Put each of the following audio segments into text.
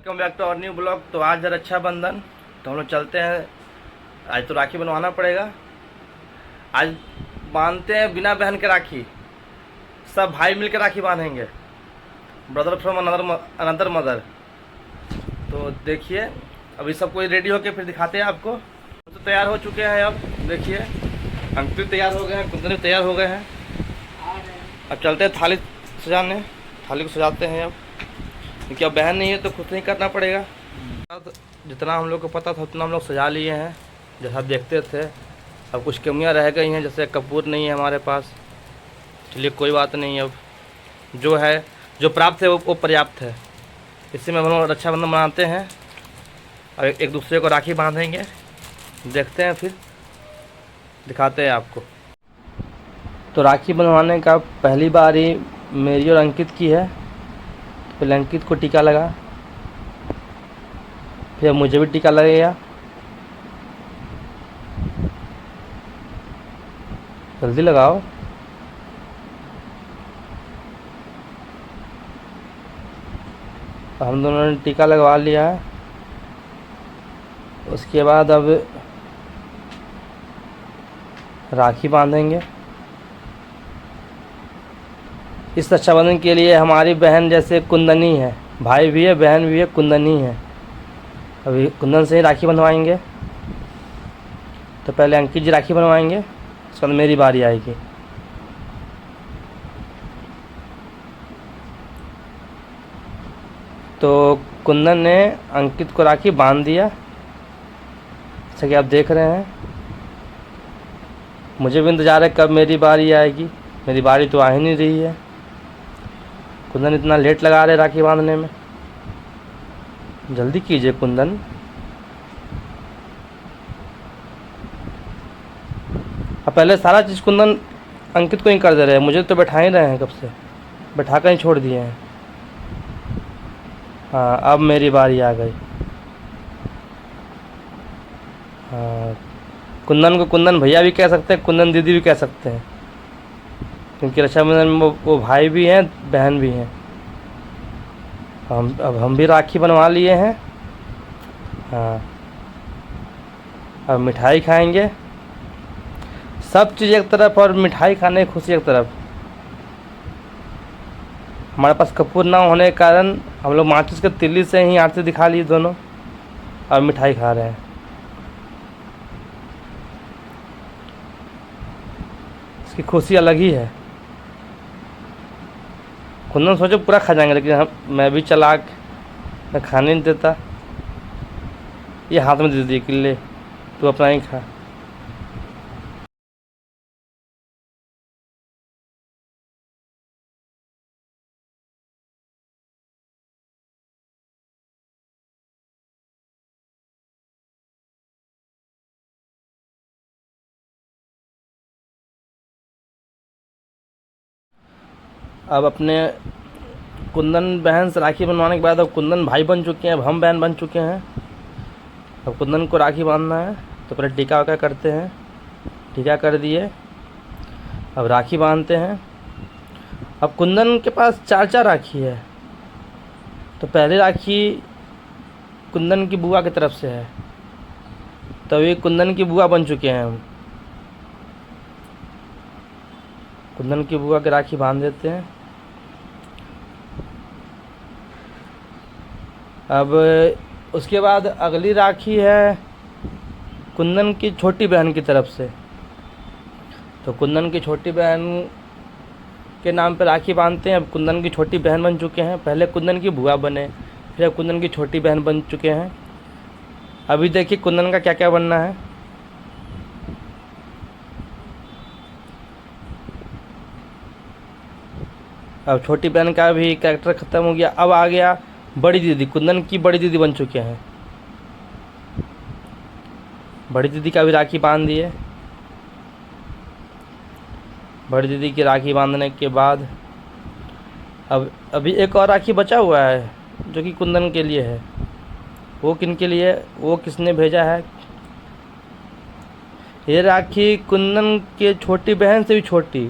Welcome back to और new blog. तो आज है रक्षाबंधन, तो हम लोग चलते हैं। आज तो राखी बनवाना पड़ेगा। आज बांधते हैं बिना बहन के राखी, सब भाई मिलकर राखी बांधेंगे, ब्रदर फ्रॉम अनदर मदर। तो देखिए, अभी सब कोई रेडी होके फिर दिखाते हैं आपको। तो तैयार हो चुके हैं। अब देखिए, अंकित तैयार हो गए हैं, कुंदन तैयार हो गए हैं। अब चलते हैं थाली सजाने, थाली को सजाते हैं। अब क्योंकि अब बहन नहीं है तो खुद नहीं करना पड़ेगा। जितना हम लोग को पता था उतना हम लोग सजा लिए हैं, जैसा देखते थे। अब कुछ कमियां रह गई हैं, जैसे कपूर नहीं है हमारे पास। चलिए कोई बात नहीं, अब जो है, जो प्राप्त है वो पर्याप्त है। इसी में हम लोग रक्षाबंधन मनाते हैं और एक दूसरे को राखी बांधेंगे। देखते हैं, फिर दिखाते हैं आपको। तो राखी बनवाने का पहली बारी मेरी और अंकित की है। पहले अंकित को टीका लगा, फिर मुझे भी टीका लगेगा। जल्दी लगाओ। हम दोनों ने टीका लगवा लिया है। उसके बाद अब राखी बांधेंगे। इस रक्षाबंधन के लिए हमारी बहन जैसे कुंदनी है, भाई भी है, बहन भी है, कुंदनी है। अभी कुंदन से ही राखी बनवाएंगे। तो पहले अंकित जी राखी बनवाएंगे, उसके बाद मेरी बारी आएगी। तो कुंदन ने अंकित को राखी बांध दिया, जैसा कि आप देख रहे हैं। मुझे भी इंतज़ार है कब मेरी बारी आएगी। मेरी बारी तो आ ही नहीं रही है। कुंदन इतना लेट लगा रहे राखी बांधने में। जल्दी कीजिए कुंदन। अब पहले सारा चीज़ कुंदन अंकित को ही कर दे रहे हैं, मुझे तो बैठा ही रहे हैं, कब से बैठा कर ही छोड़ दिए हैं। हाँ, अब मेरी बारी आ गई। हाँ, कुंदन को कुंदन भैया भी कह सकते हैं, कुंदन दीदी भी कह सकते हैं, क्योंकि रक्षाबंधन में वो भाई भी हैं, बहन भी हैं। अब हम भी राखी बनवा लिए हैं। हाँ, अब मिठाई खाएंगे। सब चीज़ एक तरफ और मिठाई खाने की खुशी एक तरफ। हमारे पास कपूर ना होने के कारण हम लोग माचिस के तिल्ली से ही आरती दिखा लिए दोनों, और मिठाई खा रहे हैं। इसकी खुशी अलग ही है। कुंदन सोचो पूरा खा जाएंगे, लेकिन मैं भी चालाक, मैं खाने नहीं देता। ये हाथ में दे दिए कि ले तू अपना ही खा। अब अपने कुंदन बहन से राखी बनवाने के बाद अब कुंदन भाई बन चुके हैं, अब हम बहन बन चुके हैं। अब कुंदन को राखी बांधना है, तो पहले टीका वाका करते हैं। टीका कर दिए, अब राखी बांधते हैं। अब कुंदन के पास 4 राखी है। तो पहली राखी कुंदन की बुआ की तरफ से है, तो ये कुंदन की बुआ बन चुके हैं हम। कुंदन की बुआ की राखी बांध देते हैं। अब उसके बाद अगली राखी है कुंदन की छोटी बहन की तरफ से। तो कुंदन की छोटी बहन के नाम पे राखी बांधते हैं। अब कुंदन की छोटी बहन बन चुके हैं। पहले कुंदन की बुआ बने, फिर अब कुंदन की छोटी बहन बन चुके हैं। अभी देखिए कुंदन का क्या क्या बनना है। अब छोटी बहन का भी कैरेक्टर ख़त्म हो गया। अब आ गया बड़ी दीदी। कुंदन की बड़ी दीदी बन चुके हैं। बड़ी दीदी का भी राखी बांध दिए। बड़ी दीदी की राखी बांधने के बाद अब अभी एक और राखी बचा हुआ है, जो कि कुंदन के लिए है। वो किन के लिए, वो किसने भेजा है? ये राखी कुंदन के छोटी बहन से भी छोटी,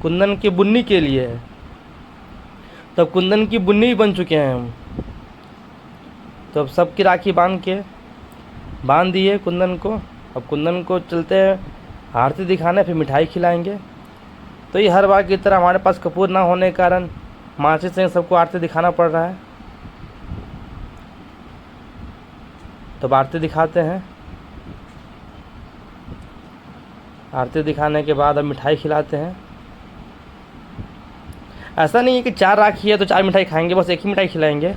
कुंदन की बुन्नी के लिए है। तब कुंदन की बुन्नी भी बन चुके हैं हम। तो अब सबकी राखी बांध दिए कुंदन को। अब कुंदन को चलते हैं आरती दिखाने, फिर मिठाई खिलाएंगे। तो ये हर बार की तरह हमारे पास कपूर ना होने के कारण माचिस से सबको आरती दिखाना पड़ रहा है। तो अब आरती दिखाते हैं। आरती दिखाने के बाद अब मिठाई खिलाते हैं। ऐसा नहीं है कि 4 राखी है तो 4 मिठाई खाएंगे, बस एक ही मिठाई खिलाएंगे।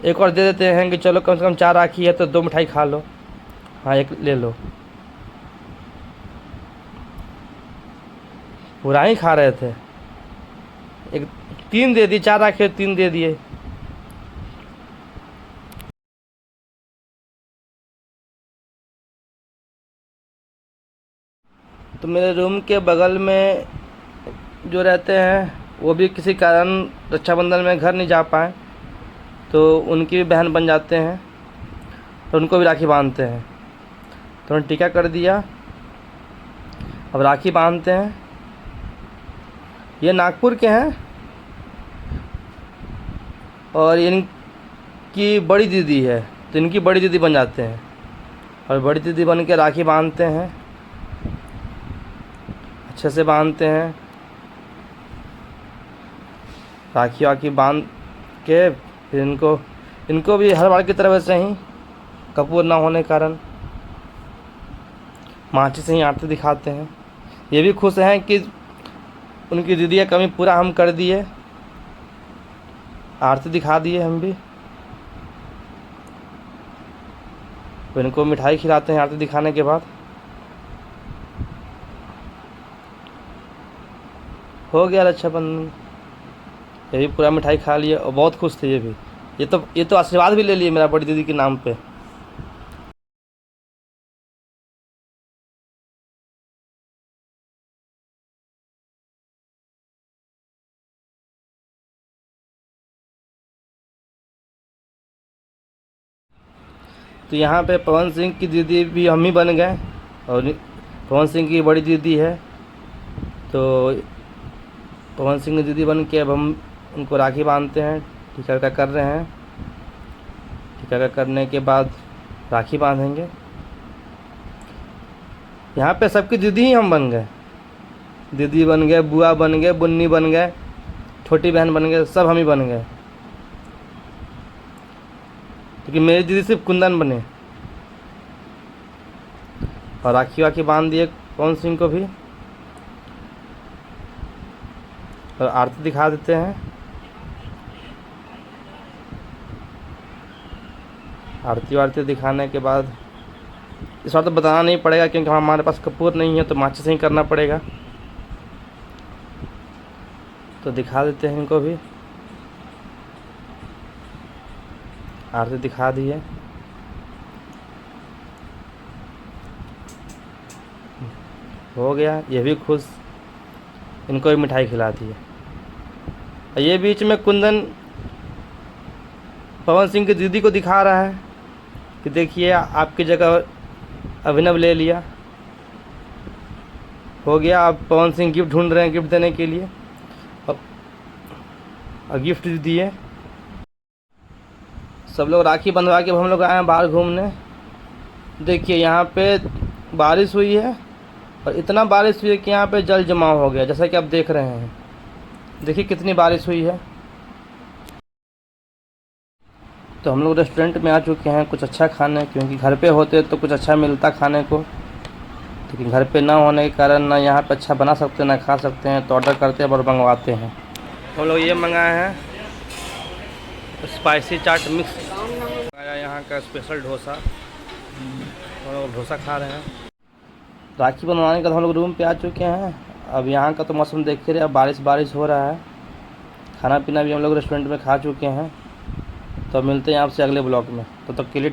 एक और दे देते हैं कि चलो कम से कम 4 राखी है तो 2 मिठाई खा लो, हाँ 1 ले लो। पूरा ही खा रहे थे, 3 दे दिए, 4 राखी 3 दे दिए। तो मेरे रूम के बगल में जो रहते हैं वो भी किसी कारण रक्षाबंधन में घर नहीं जा पाए, तो उनकी भी बहन बन जाते हैं, तो उनको भी राखी बांधते हैं। तो उन्होंने टीका कर दिया, अब राखी बांधते हैं। ये नागपुर के हैं और इनकी बड़ी दीदी है, तो इनकी बड़ी दीदी बन जाते हैं और बड़ी दीदी बन के राखी बांधते हैं, अच्छे से बांधते हैं। राखी वाखी बांध के फिर इनको भी हर बार की तरह वैसे ही कपूर ना होने के कारण माचिस से ही आरती दिखाते हैं। ये भी खुश हैं कि उनकी दीदी का कमी पूरा हम कर दिए, आरती दिखा दिए हम भी। तो इनको मिठाई खिलाते हैं आरती दिखाने के बाद। हो गया रक्षाबंधन, ये भी पूरा मिठाई खा लिए और बहुत खुश थे ये भी। ये तो आशीर्वाद भी ले लिए मेरा बड़ी दीदी के नाम पे। तो यहाँ पे पवन सिंह की दीदी भी हम ही बन गए और पवन सिंह की बड़ी दीदी है, तो पवन सिंह की दीदी बन के अब हम उनको राखी बांधते हैं। टीका का कर रहे हैं, टीका का करने के बाद राखी बांधेंगे। यहाँ पे सबकी दीदी ही हम बन गए, दीदी बन गए, बुआ बन गए, बुन्नी बन गए, छोटी बहन बन गए, सब हम ही बन गए। क्योंकि मेरी दीदी सिर्फ कुंदन बने। और राखी वाखी बांध दिए पवन सिंह को भी और आरती दिखा देते हैं। आरती वारती दिखाने के बाद इस बार तो बताना नहीं पड़ेगा क्योंकि हमारे पास कपूर नहीं है, तो माचिस से ही करना पड़ेगा। तो दिखा देते हैं इनको भी, आरती दिखा दी है। हो गया, ये भी खुश, इनको भी मिठाई खिला दी है। ये बीच में कुंदन पवन सिंह की दीदी को दिखा रहा है कि देखिए आपकी जगह अभिनव ले लिया। हो गया, अब पवन सिंह गिफ्ट ढूंढ रहे हैं गिफ्ट देने के लिए, और गिफ्ट दिए। सब लोग राखी बंधवा के हम लोग आए हैं बाहर घूमने। देखिए यहाँ पे बारिश हुई है और इतना बारिश हुई है कि यहाँ पे जल जमाव हो गया, जैसा कि आप देख रहे हैं। देखिए कितनी बारिश हुई है। तो हम लोग रेस्टोरेंट में आ चुके हैं कुछ अच्छा खाने, क्योंकि घर पे होते तो कुछ अच्छा मिलता खाने को, लेकिन घर पे ना होने के कारण ना यहाँ पे अच्छा बना सकते ना खा सकते हैं, तो ऑर्डर करते हैं और मंगवाते हैं। हम लोग ये मंगाए हैं स्पाइसी चाट मिक्स, मंगाया यहाँ का स्पेशल डोसा, हम लोग डोसा खा रहे हैं। राखी बनवाने के बाद हम लोग रूम पे आ चुके हैं। अब यहाँ का तो मौसम देख रहे हैं, बारिश हो रहा है। खाना पीना भी हम लोग रेस्टोरेंट में खा चुके हैं। तो मिलते हैं आपसे अगले ब्लॉग में, तो तब के लिए